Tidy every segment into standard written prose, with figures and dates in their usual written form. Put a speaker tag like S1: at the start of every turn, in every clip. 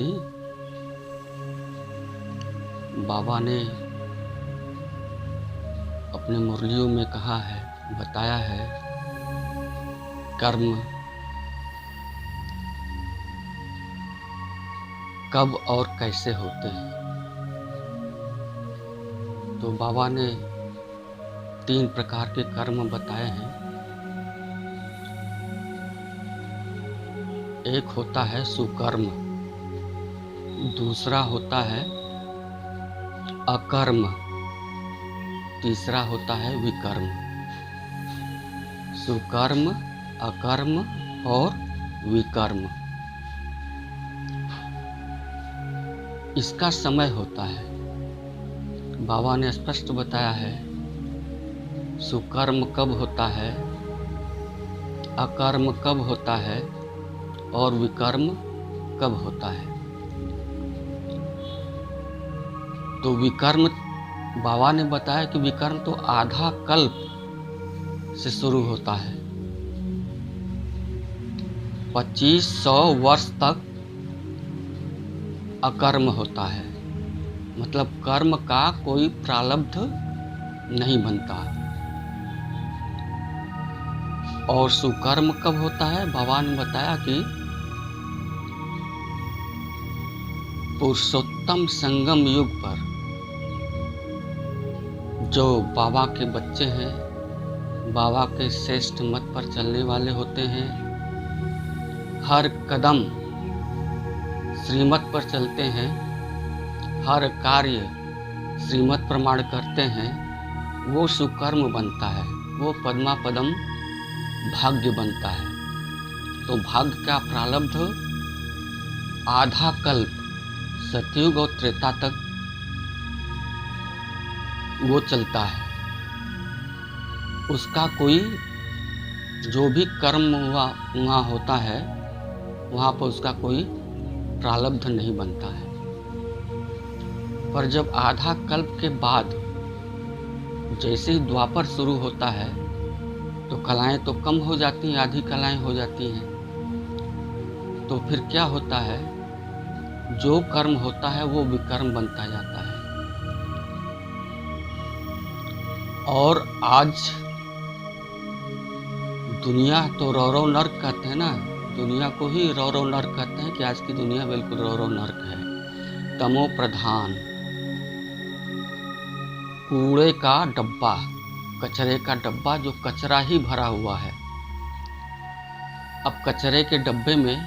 S1: भांति बाबा ने अपने मुरलियों में कहा है, बताया है, कर्म कब और कैसे होते हैं। तो बाबा ने 3 प्रकार के कर्म बताए हैं। एक होता है सुकर्म, दूसरा होता है अकर्म, तीसरा होता है विकर्म। सुकर्म, अकर्म और विकर्म। इसका समय होता है। बाबा ने स्पष्ट बताया है सुकर्म कब होता है, अकर्म कब होता है और विकर्म कब होता है। तो विकर्म बाबा ने बताया कि विकर्म तो आधा कल्प से शुरू होता है। 2500 वर्ष तक अकर्म होता है, मतलब कर्म का कोई प्रारब्ध नहीं बनता। और सुकर्म कब होता है, बाबा ने बताया कि पुरुषोत्तम संगम युग पर जो बाबा के बच्चे हैं, बाबा के श्रेष्ठ मत पर चलने वाले होते हैं, हर कदम श्रीमत पर चलते हैं, हर कार्य श्रीमत प्रमाण करते हैं, वो सुकर्म बनता है, वो पद्मा पदम भाग्य बनता है। तो भाग्य का प्रारब्ध आधा कल्प सतयुग और त्रेता तक वो चलता है। उसका कोई जो भी कर्म वहाँ होता है, वहाँ पर उसका कोई प्रारब्ध नहीं बनता है। पर जब आधा कल्प के बाद जैसे ही द्वापर शुरू होता है तो कलाएं तो कम हो जाती हैं, आधी कलाएं हो जाती हैं। तो फिर क्या होता है, जो कर्म होता है वो विकर्म बनता जाता है। और आज दुनिया तो रौरव नर्क कहते हैं ना, दुनिया को ही रौरव नर्क कहते हैं कि आज की दुनिया बिल्कुल रौरव नर्क है। तमो प्रधान, कूड़े का डब्बा, कचरे का डब्बा, जो कचरा ही भरा हुआ है। अब कचरे के डब्बे में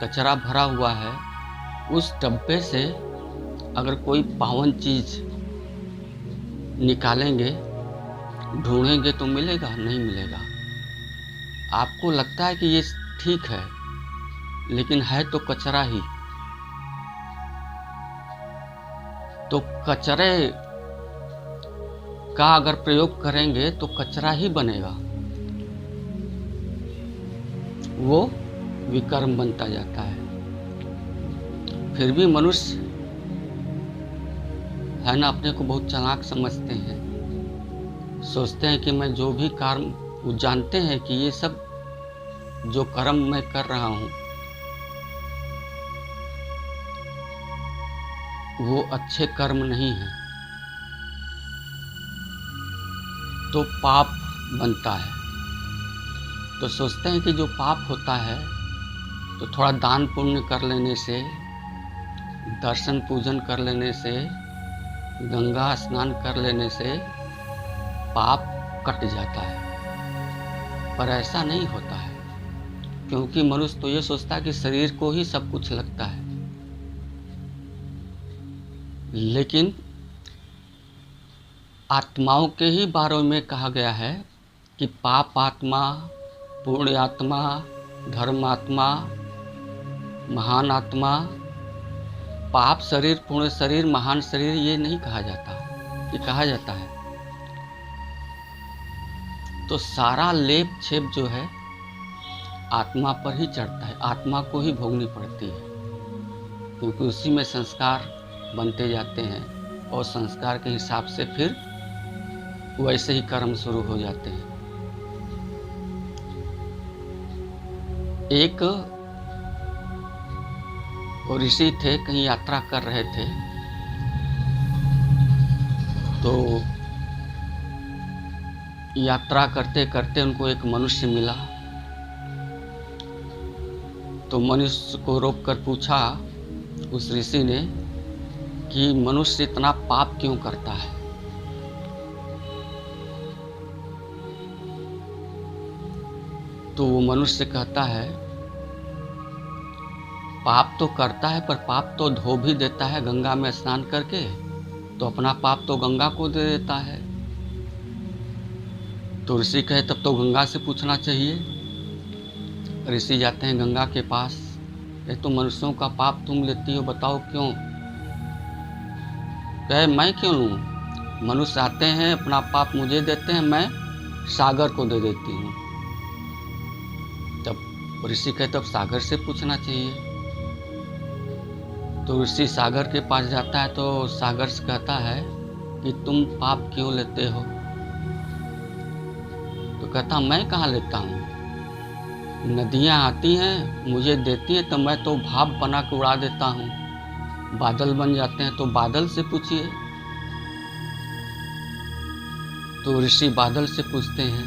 S1: कचरा भरा हुआ है, उस डब्बे से अगर कोई पावन चीज निकालेंगे, ढूंढेंगे तो मिलेगा? नहीं मिलेगा। आपको लगता है कि ये ठीक है, लेकिन है तो कचरा ही। तो कचरे का अगर प्रयोग करेंगे तो कचरा ही बनेगा, वो विकर्म बनता जाता है। फिर भी मनुष्य है ना, अपने को बहुत चालाक समझते हैं, सोचते हैं कि मैं जो भी कर्म, वो जानते हैं कि ये सब जो कर्म मैं कर रहा हूँ वो अच्छे कर्म नहीं है, तो पाप बनता है। तो सोचते हैं कि जो पाप होता है तो थोड़ा दान पुण्य कर लेने से, दर्शन पूजन कर लेने से, गंगा स्नान कर लेने से पाप कट जाता है। पर ऐसा नहीं होता है, क्योंकि मनुष्य तो ये सोचता है कि शरीर को ही सब कुछ लगता है। लेकिन आत्माओं के ही बारे में कहा गया है कि पाप आत्मा, पुण्य आत्मा, धर्मात्मा, महान आत्मा। पाप शरीर, पुण्य शरीर, महान शरीर ये नहीं कहा जाता, ये कहा जाता है तो सारा लेप छेप जो है आत्मा पर ही चढ़ता है, आत्मा को ही भोगनी पड़ती है, क्योंकि उसी में संस्कार बनते जाते हैं और संस्कार के हिसाब से फिर वैसे ही कर्म शुरू हो जाते हैं। एक वो ऋषि थे, कहीं यात्रा कर रहे थे, तो यात्रा करते करते उनको एक मनुष्य मिला। तो मनुष्य को रोककर पूछा उस ऋषि ने कि मनुष्य इतना पाप क्यों करता है। तो वो मनुष्य कहता है, पाप तो करता है पर पाप तो धो भी देता है गंगा में स्नान करके, तो अपना पाप तो गंगा को दे देता है। तो ऋषि कहे, तब तो गंगा से पूछना चाहिए। ऋषि जाते हैं गंगा के पास, ये तो मनुष्यों का पाप तुम लेती हो, बताओ क्यों। कहे, मैं क्यों लूँ, मनुष्य आते हैं अपना पाप मुझे देते हैं, मैं सागर को दे देती हूँ। तब ऋषि कहे, तब सागर से पूछना चाहिए। तो ऋषि सागर के पास जाता है, तो सागर से कहता है कि तुम पाप क्यों लेते हो। तो कहता, मैं कहाँ लेता हूँ, नदियाँ आती हैं मुझे देती हैं, तो मैं तो भाप बना के उड़ा देता हूँ। बादल बन जाते हैं तो बादल से पूछिए। तो ऋषि बादल से पूछते हैं,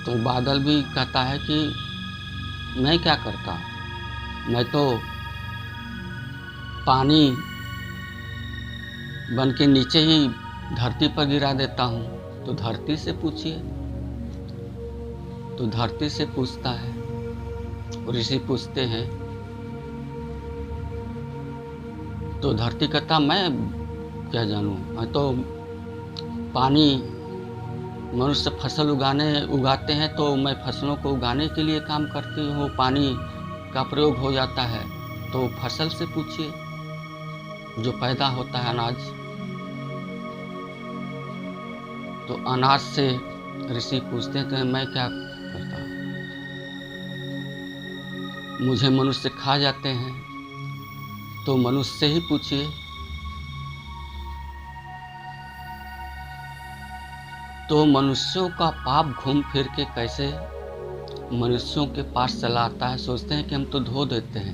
S1: तो बादल भी कहता है कि मैं क्या करता, मैं तो पानी बन के नीचे ही धरती पर गिरा देता हूँ। तो धरती से पूछिए। तो धरती से पूछता है, ऋषि पूछते हैं, तो धरती कहता, मैं क्या जानूँ, मैं तो पानी, मनुष्य फसल उगाते हैं तो मैं फसलों को उगाने के लिए काम करती हूँ, पानी का प्रयोग हो जाता है। तो फसल से पूछिए, जो पैदा होता है अनाज। तो अनाज से ऋषि पूछते हैं, तो मैं क्या करता, मुझे मनुष्य खा जाते हैं, तो मनुष्य से ही पूछिए। तो मनुष्यों का पाप घूम फिर के कैसे मनुष्यों के पास चला आता है। सोचते हैं कि हम तो धो देते हैं,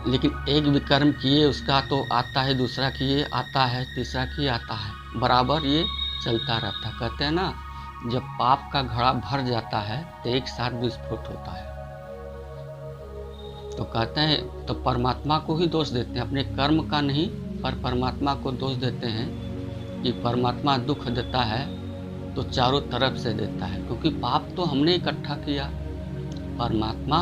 S1: लेकिन एक विकर्म किए उसका तो आता है, दूसरा किए आता है, तीसरा किए आता है, बराबर ये चलता रहता। कहते हैं ना, जब पाप का घड़ा भर जाता है तो एक साथ विस्फोट होता है। तो कहते हैं, तो परमात्मा को ही दोष देते हैं, अपने कर्म का नहीं, पर परमात्मा को दोष देते हैं कि परमात्मा दुख देता है तो चारों तरफ से देता है, क्योंकि पाप तो हमने इकट्ठा किया। परमात्मा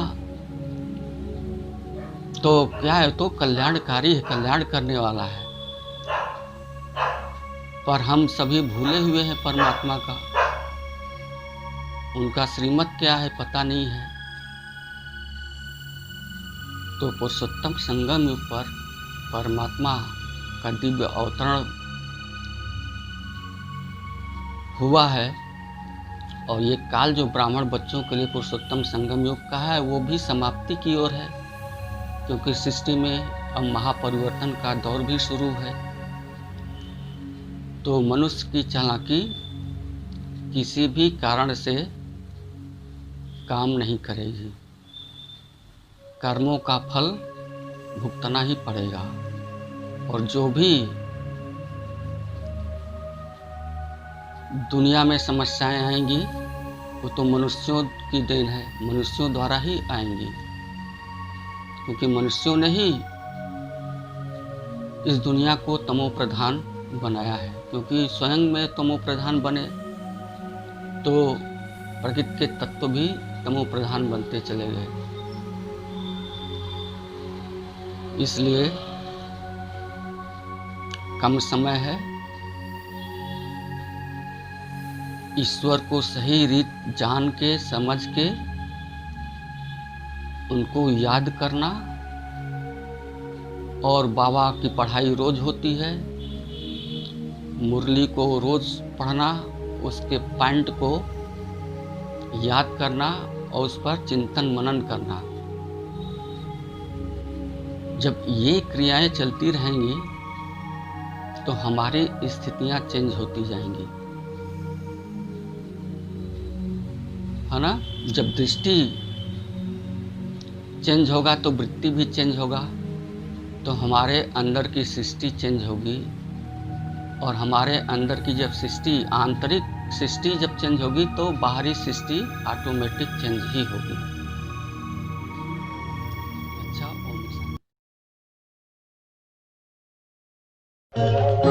S1: तो क्या है, तो कल्याणकारी है, कल्याण करने वाला है, पर हम सभी भूले हुए हैं परमात्मा का। उनका श्रीमत क्या है पता नहीं है। तो पुरुषोत्तम संगम युग पर परमात्मा का दिव्य अवतरण हुआ है, और ये काल जो ब्राह्मण बच्चों के लिए पुरुषोत्तम संगम युग का है, वो भी समाप्ति की ओर है, क्योंकि सृष्टि में अब महापरिवर्तन का दौर भी शुरू है। तो मनुष्य की चालाकी किसी भी कारण से काम नहीं करेगी, कर्मों का फल भुगतना ही पड़ेगा। और जो भी दुनिया में समस्याएं आएंगी वो तो मनुष्यों की देन है, मनुष्यों द्वारा ही आएंगी, क्योंकि मनुष्यों ने ही इस दुनिया को तमो प्रधान बनाया है। क्योंकि स्वयं में तमो प्रधान बने तो प्रकृति के तत्व भी तमो प्रधान बनते चले गए। इसलिए कम समय है, ईश्वर को सही रीत जान के समझ के उनको याद करना। और बाबा की पढ़ाई रोज होती है, मुरली को रोज पढ़ना, उसके पॉइंट को याद करना और उस पर चिंतन मनन करना। जब ये क्रियाएं चलती रहेंगी तो हमारी स्थितियां चेंज होती जाएंगी, है ना। जब दृष्टि चेंज होगा तो वृत्ति भी चेंज होगा, तो हमारे अंदर की सृष्टि चेंज होगी। और हमारे अंदर की जब सृष्टि, आंतरिक सृष्टि जब चेंज होगी तो बाहरी सृष्टि ऑटोमेटिक चेंज ही होगी। अच्छा, ओम शांति।